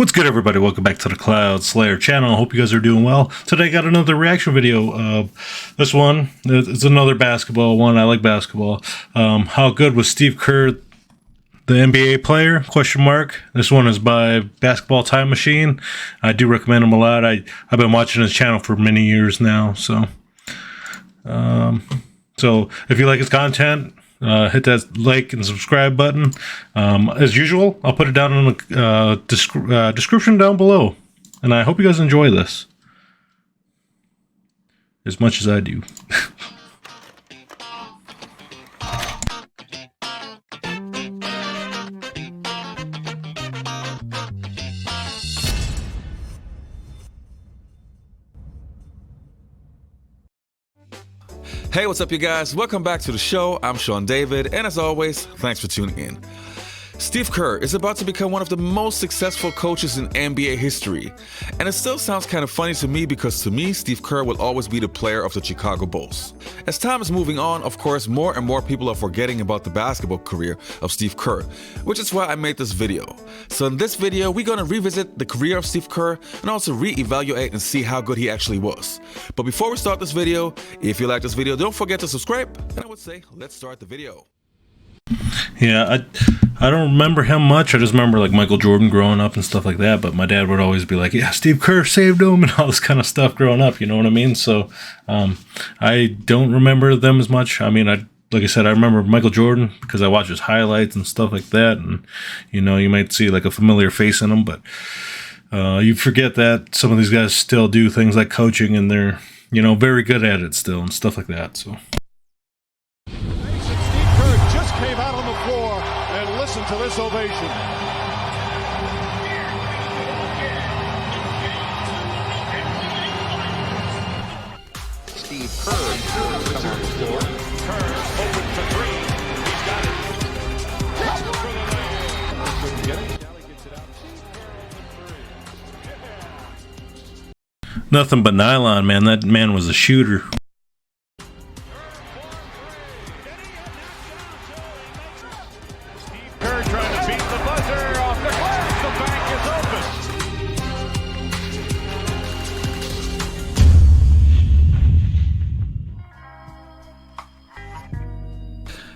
What's good, everybody? Welcome back to the Cloud Slayer channel. Hope you guys are doing well. Today I got another reaction video. This one is another basketball one. I like basketball. How good was Steve Kerr, the NBA player? Question mark. This one is by Basketball Time Machine. I do recommend him a lot. I've been watching his channel for many years now. So if you like his content, hit that like and subscribe button. As usual, I'll put it down in the description down below. And I hope you guys enjoy this as much as I do. Hey, what's up, you guys? Welcome back to the show. I'm Sean David, and as always, thanks for tuning in. Steve Kerr is about to become one of the most successful coaches in NBA history. And it still sounds kind of funny to me because to me, Steve Kerr will always be the player of the Chicago Bulls. As time is moving on, of course, more and more people are forgetting about the basketball career of Steve Kerr, which is why I made this video. So in this video, we're going to revisit the career of Steve Kerr and also re-evaluate and see how good he actually was. But before we start this video, if you like this video, don't forget to subscribe. And I would say, let's start the video. Yeah, I don't remember him much. I just remember like Michael Jordan growing up and stuff like that. But my dad would always be like, yeah, Steve Kerr saved him and all this kind of stuff growing up. You know what I mean? So I don't remember them as much. I mean, like I said, I remember Michael Jordan because I watch his highlights and stuff like that. And, you know, you might see like a familiar face in them. But you forget that some of these guys still do things like coaching and they're, you know, very good at it still and stuff like that. So. Came out on the floor and listen to this ovation. Steve Kerr come on the floor. Kerr open for three. He's got it. Nothing but nylon, man. That man was a shooter.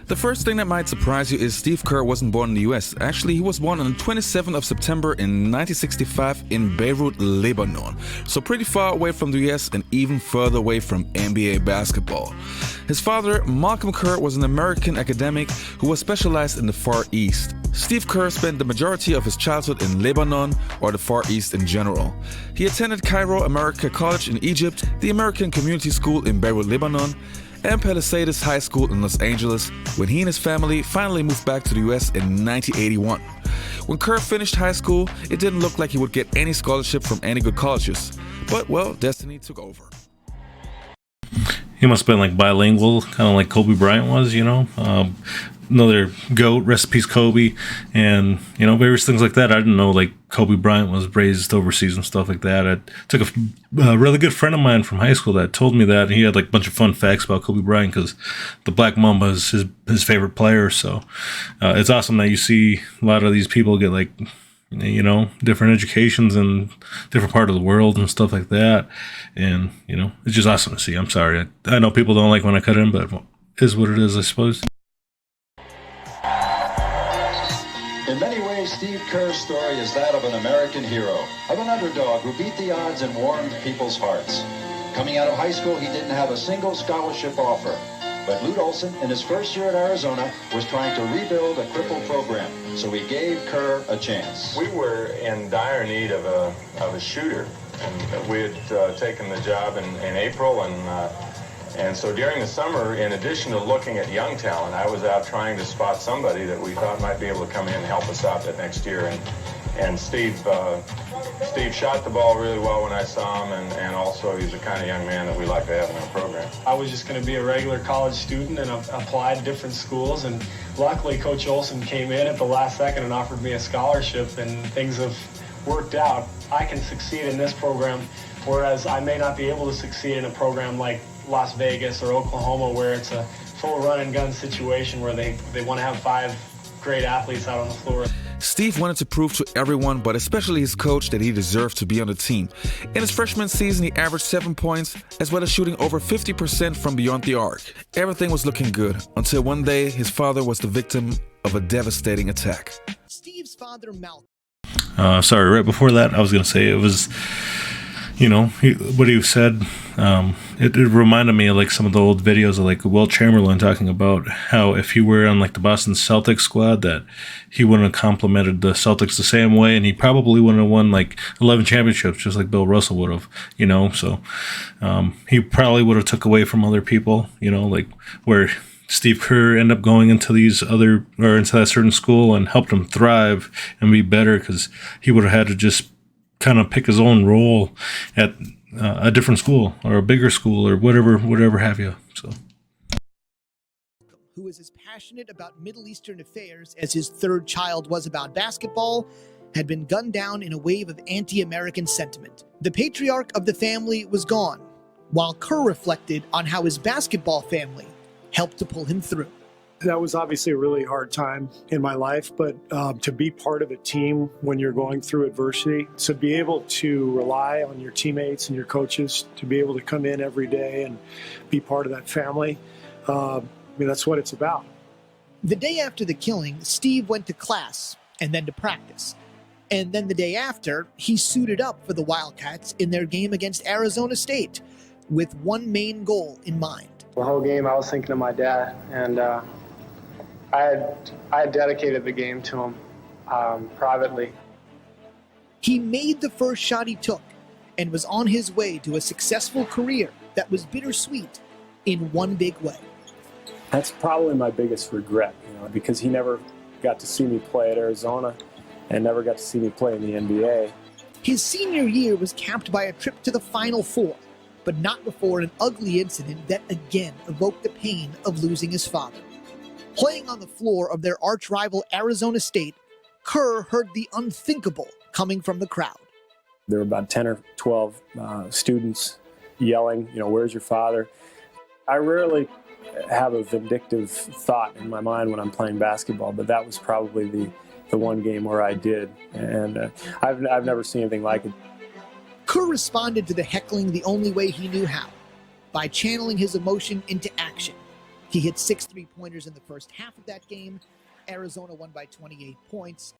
The first thing that might surprise you is Steve Kerr wasn't born in the US. Actually, he was born on the 27th of September in 1965 in Beirut, Lebanon. So pretty far away from the US and even further away from NBA basketball. His father, Malcolm Kerr, was an American academic who was specialized in the Far East. Steve Kerr spent the majority of his childhood in Lebanon, or the Far East in general. He attended Cairo American College in Egypt, the American Community School in Beirut, Lebanon, and Palisades High School in Los Angeles when he and his family finally moved back to the US in 1981. When Kerr finished high school, it didn't look like he would get any scholarship from any good colleges. But, well, destiny took over. He must have been like bilingual, kind of like Kobe Bryant was, you know. Another GOAT, rest in peace Kobe, and, you know, various things like that. I didn't know like Kobe Bryant was raised overseas and stuff like that. I took a really good friend of mine from high school that told me that, and he had like a bunch of fun facts about Kobe Bryant because the Black Mamba is his favorite player. So it's awesome that you see a lot of these people get like, you know, different educations in different part of the world and stuff like that. And, you know, it's just awesome to see. I'm sorry. I know people don't like when I cut in, but it is what it is, I suppose. In many ways, Steve Kerr's story is that of an American hero, of an underdog who beat the odds and warmed people's hearts. Coming out of high school, he didn't have a single scholarship offer. But Lute Olson, in his first year at Arizona, was trying to rebuild a crippled program, so he gave Kerr a chance. We were in dire need of a shooter, and we had taken the job in April, and so during the summer, in addition to looking at young talent, I was out trying to spot somebody that we thought might be able to come in and help us out that next year. And Steve shot the ball really well when I saw him, and also he's the kind of young man that we like to have in our program. I was just going to be a regular college student and applied to different schools, and luckily Coach Olson came in at the last second and offered me a scholarship, and things have worked out. I can succeed in this program, whereas I may not be able to succeed in a program like Las Vegas or Oklahoma, where it's a full run and gun situation where they want to have 5 great athletes out on the floor. Steve wanted to prove to everyone, but especially his coach, that he deserved to be on the team. In his freshman season, he averaged 7 points, as well as shooting over 50% from beyond the arc. Everything was looking good, until one day his father was the victim of a devastating attack. Steve's father, Malcolm. Sorry, right before that, I was going to say it was, what he said, it reminded me of like some of the old videos of like Will Chamberlain talking about how if he were on like the Boston Celtics squad, that he wouldn't have complimented the Celtics the same way, and he probably wouldn't have won like 11 championships just like Bill Russell would have, so he probably would have took away from other people, like where Steve Kerr ended up going into into that certain school and helped him thrive and be better, because he would have had to just kind of pick his own role at a different school or a bigger school or whatever have you. So, who is as passionate about Middle Eastern affairs as his third child was about basketball, had been gunned down in a wave of anti-American sentiment. The patriarch of the family was gone, while Kerr reflected on how his basketball family helped to pull him through. That was obviously a really hard time in my life, but to be part of a team when you're going through adversity, to be able to rely on your teammates and your coaches, to be able to come in every day and be part of that family, that's what it's about. The day after the killing, Steve went to class and then to practice. And then the day after, he suited up for the Wildcats in their game against Arizona State with one main goal in mind. The whole game I was thinking of my dad, and I had dedicated the game to him privately. He made the first shot he took and was on his way to a successful career that was bittersweet in one big way. That's probably my biggest regret, because he never got to see me play at Arizona and never got to see me play in the NBA. His senior year was capped by a trip to the Final Four, but not before an ugly incident that again evoked the pain of losing his father. Playing on the floor of their arch-rival Arizona State, Kerr heard the unthinkable coming from the crowd. There were about 10 or 12 students yelling, where's your father? I rarely have a vindictive thought in my mind when I'm playing basketball, but that was probably the one game where I did, and I've never seen anything like it. Kerr responded to the heckling the only way he knew how, by channeling his emotion into action. He hit 6 3-pointers in the first half of that game. Arizona won by 28 points.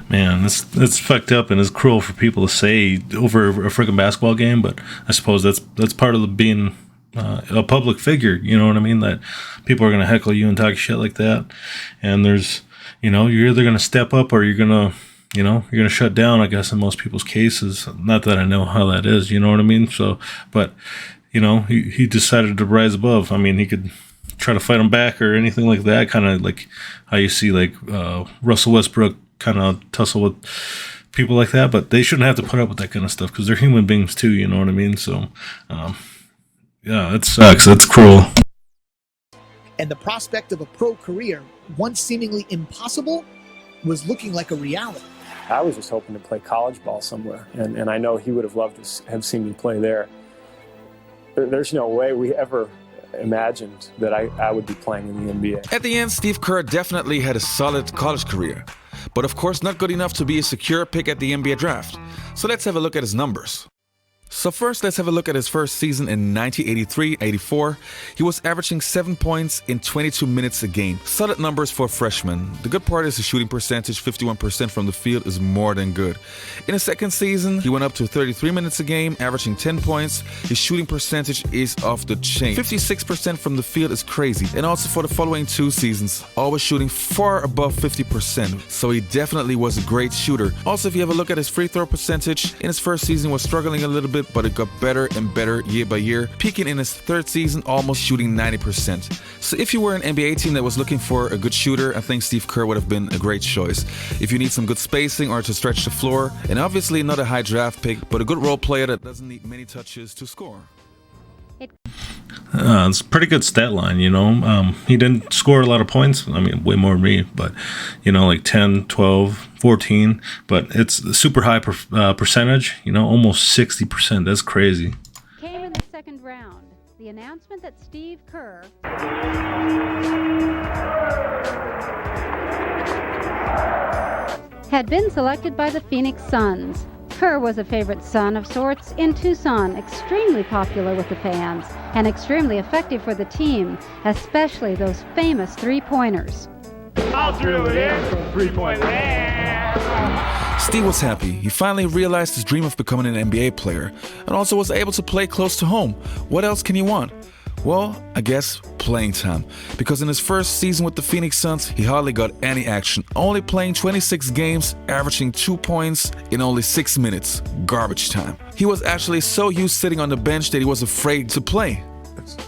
Man, that's fucked up and it's cruel for people to say over a freaking basketball game, but I suppose that's part of being a public figure, you know what I mean? That people are going to heckle you and talk shit like that. And there's, you're either going to step up or you're going to shut down, I guess, in most people's cases. Not that I know how that is, you know what I mean? So, but, he decided to rise above. I mean, he could try to fight him back or anything like that, kind of like how you see like Russell Westbrook kind of tussle with people like that, but they shouldn't have to put up with that kind of stuff because they're human beings too, you know what I mean? So, yeah, it sucks. That's cruel. And the prospect of a pro career, once seemingly impossible, was looking like a reality. I was just hoping to play college ball somewhere, and I know he would have loved to have seen me play there. There's no way we ever imagined that I would be playing in the NBA. At the end, Steve Kerr definitely had a solid college career, but of course not good enough to be a secure pick at the NBA draft. So let's have a look at his numbers. So first, let's have a look at his first season in 1983-84. He was averaging 7 points in 22 minutes a game. Solid numbers for a freshman. The good part is his shooting percentage, 51% from the field, is more than good. In his second season, he went up to 33 minutes a game, averaging 10 points. His shooting percentage is off the chain. 56% from the field is crazy. And also for the following 2 seasons, always shooting far above 50%. So he definitely was a great shooter. Also, if you have a look at his free throw percentage, in his first season was struggling a little bit, but it got better and better year by year, peaking in his third season, almost shooting 90%. So if you were an NBA team that was looking for a good shooter, I think Steve Kerr would have been a great choice. If you need some good spacing or to stretch the floor, and obviously not a high draft pick, but a good role player that doesn't need many touches to score. It's a pretty good stat line, He didn't score a lot of points. I mean, way more than me, but, like 10, 12, 14. But it's a super high percentage, almost 60%. That's crazy. Came in the second round. The announcement that Steve Kerr... had been selected by the Phoenix Suns. Kerr was a favorite son of sorts in Tucson, extremely popular with the fans, and extremely effective for the team, especially those famous three-pointers. I'll drill it in from three-point land. Steve was happy. He finally realized his dream of becoming an NBA player and also was able to play close to home. What else can he want? Well, I guess playing time. Because in his first season with the Phoenix Suns, he hardly got any action, only playing 26 games, averaging 2 points in only 6 minutes. Garbage time. He was actually so used sitting on the bench that he was afraid to play.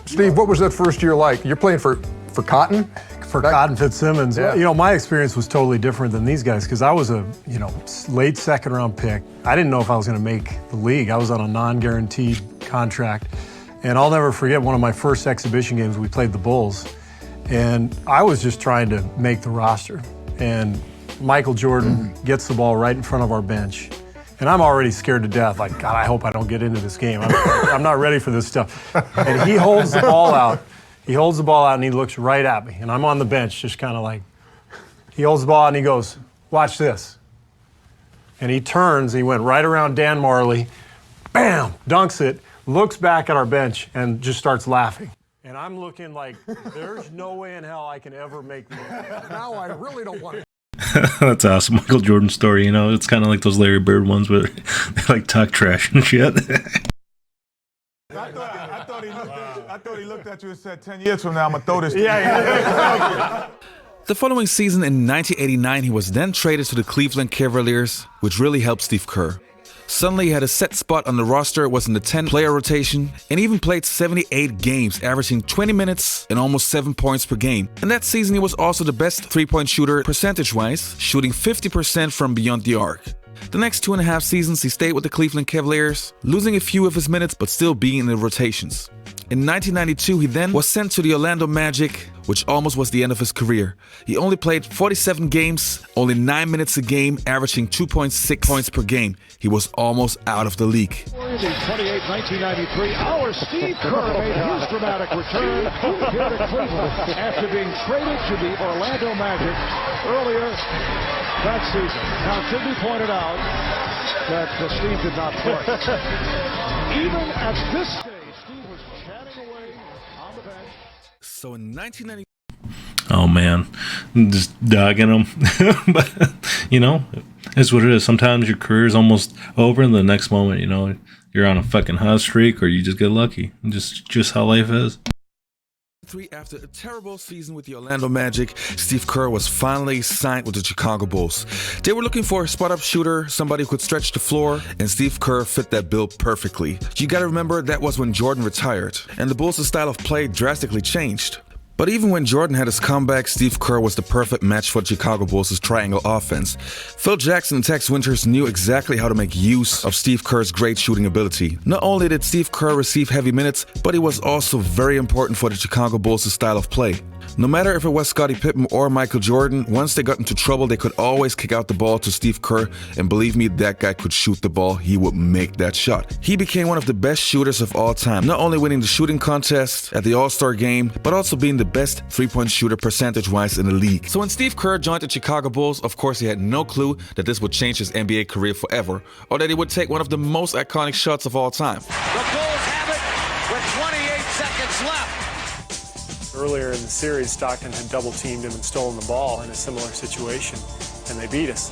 Steve, what was that first year like? You're playing for Cotton? For Cotton Fitzsimmons. Yeah. You know, my experience was totally different than these guys because I was a, late second-round pick. I didn't know if I was going to make the league. I was on a non-guaranteed contract. And I'll never forget one of my first exhibition games, we played the Bulls. And I was just trying to make the roster. And Michael Jordan gets the ball right in front of our bench. And I'm already scared to death. Like, God, I hope I don't get into this game. I'm not ready for this stuff. And he holds the ball out. He holds the ball out and he looks right at me. And I'm on the bench just kind of like, he holds the ball out and he goes, watch this. And he turns, he went right around Dan Marley, bam, dunks it, looks back at our bench and just starts laughing. And I'm looking like, there's no way in hell I can ever make this. Now I really don't want it. That's awesome. Michael Jordan story, it's kind of like those Larry Bird ones where they like talk trash and shit. I thought he looked at you and said, 10 years from now, I'm going to throw this to you. The following season in 1989, he was then traded to the Cleveland Cavaliers, which really helped Steve Kerr. Suddenly he had a set spot on the roster, was in the 10-player rotation, and even played 78 games, averaging 20 minutes and almost 7 points per game. And that season he was also the best three-point shooter percentage-wise, shooting 50% from beyond the arc. The next 2.5 seasons he stayed with the Cleveland Cavaliers, losing a few of his minutes but still being in the rotations. In 1992 he then was sent to the Orlando Magic, which almost was the end of his career. He only played 47 games, only 9 minutes a game, averaging 2.6 points per game. He was almost out of the league. In 1993, our Steve Kerr made his dramatic return here to Cleveland after being traded to the Orlando Magic earlier that season. Now, it should be pointed out that Steve did not play. Even at this stage, Steve was chatting away on the bench. So in 1990. Oh man, just dogging them. But it's what it is. Sometimes your career is almost over, and the next moment, you're on a fucking hot streak, or you just get lucky. Just how life is. After a terrible season with the Orlando Magic, Steve Kerr was finally signed with the Chicago Bulls. They were looking for a spot-up shooter, somebody who could stretch the floor, and Steve Kerr fit that bill perfectly. You gotta remember that was when Jordan retired, and the Bulls' style of play drastically changed. But even when Jordan had his comeback, Steve Kerr was the perfect match for the Chicago Bulls' triangle offense. Phil Jackson and Tex Winters knew exactly how to make use of Steve Kerr's great shooting ability. Not only did Steve Kerr receive heavy minutes, but he was also very important for the Chicago Bulls' style of play. No matter if it was Scottie Pippen or Michael Jordan, once they got into trouble, they could always kick out the ball to Steve Kerr, and believe me, that guy could shoot the ball. He would make that shot. He became one of the best shooters of all time, not only winning the shooting contest at the All-Star game, but also being the best three-point shooter percentage-wise in the league. So when Steve Kerr joined the Chicago Bulls, of course he had no clue that this would change his NBA career forever, or that he would take one of the most iconic shots of all time. The Bulls have it with 28 seconds left. Earlier in the series, Stockton had double-teamed him and stolen the ball in a similar situation, and they beat us.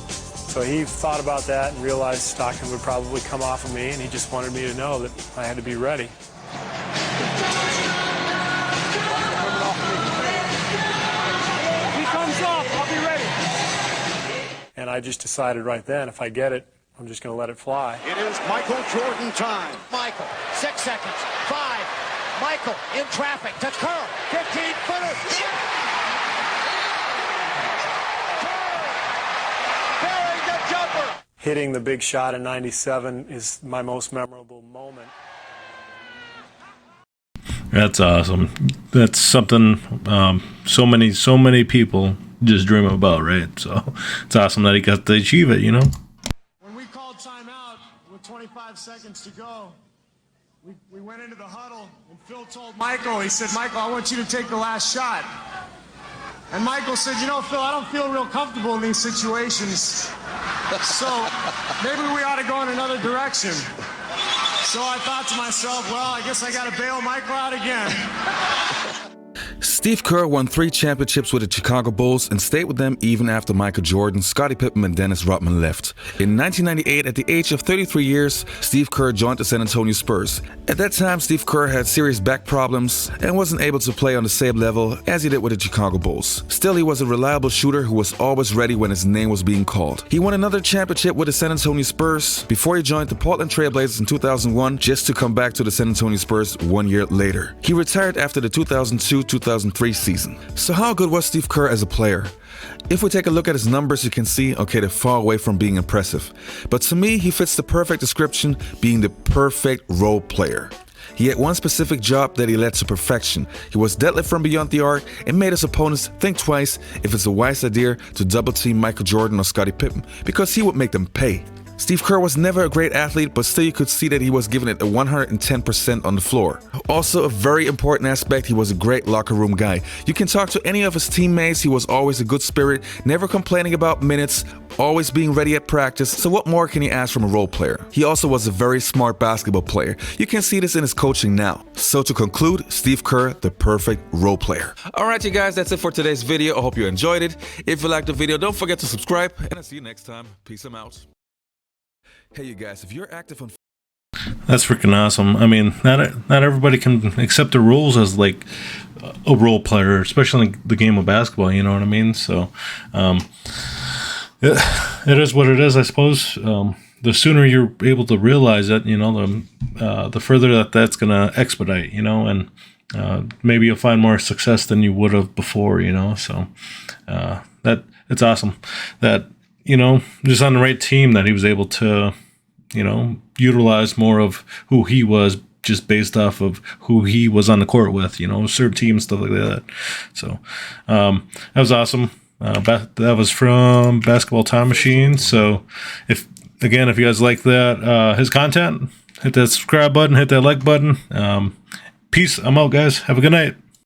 So he thought about that and realized Stockton would probably come off of me, and he just wanted me to know that I had to be ready. He comes off, I'll be ready. And I just decided right then, if I get it, I'm just going to let it fly. It is Michael Jordan time. Michael, 6 seconds, 5. Michael in traffic to Kerr, 15-footer. Burying the jumper. Hitting the big shot in '97 is my most memorable moment. That's awesome. That's something so many people just dream about, right? So it's awesome that he got to achieve it, When we called timeout with 25 seconds to go, we went into the huddle, and Phil told Michael, he said, Michael, I want you to take the last shot. And Michael said, you know, Phil, I don't feel real comfortable in these situations. So maybe we ought to go in another direction. So I thought to myself, well, I guess I got to bail Michael out again. Steve Kerr won 3 championships with the Chicago Bulls and stayed with them even after Michael Jordan, Scottie Pippen, and Dennis Rodman left. In 1998, at the age of 33 years, Steve Kerr joined the San Antonio Spurs. At that time, Steve Kerr had serious back problems and wasn't able to play on the same level as he did with the Chicago Bulls. Still, he was a reliable shooter who was always ready when his name was being called. He won another championship with the San Antonio Spurs before he joined the Portland Trail Blazers in 2001, just to come back to the San Antonio Spurs 1 year later. He retired after the 2002-2003 season. So how good was Steve Kerr as a player? If we take a look at his numbers, you can see, okay, they're far away from being impressive. But to me, he fits the perfect description, being the perfect role player. He had one specific job that he led to perfection. He was deadlift from beyond the arc and made his opponents think twice if it's a wise idea to double team Michael Jordan or Scottie Pippen, because he would make them pay. Steve Kerr was never a great athlete, but still you could see that he was giving it a 110% on the floor. Also, a very important aspect, he was a great locker room guy. You can talk to any of his teammates, he was always a good spirit, never complaining about minutes, always being ready at practice, so what more can you ask from a role player? He also was a very smart basketball player. You can see this in his coaching now. So to conclude, Steve Kerr, the perfect role player. Alright you guys, that's it for today's video. I hope you enjoyed it. If you liked the video, don't forget to subscribe, and I'll see you next time. Peace out. Hey you guys, if you're active on... That's freaking awesome. I mean, not everybody can accept the rules as like a role player, especially in the game of basketball, you know what I mean? So it is what it is, I suppose. The sooner you're able to realize it, you know, the further that's going to expedite, you know, and maybe you'll find more success than you would have before, you know. So that it's awesome that, you know, just on the right team that he was able to, you know, utilize more of who he was just based off of who he was on the court with, you know, certain teams, stuff like that. So that was awesome. That was from Basketball Time Machine. So if you guys like that, his content, hit that subscribe button, hit that like button. Peace. I'm out, guys. Have a good night.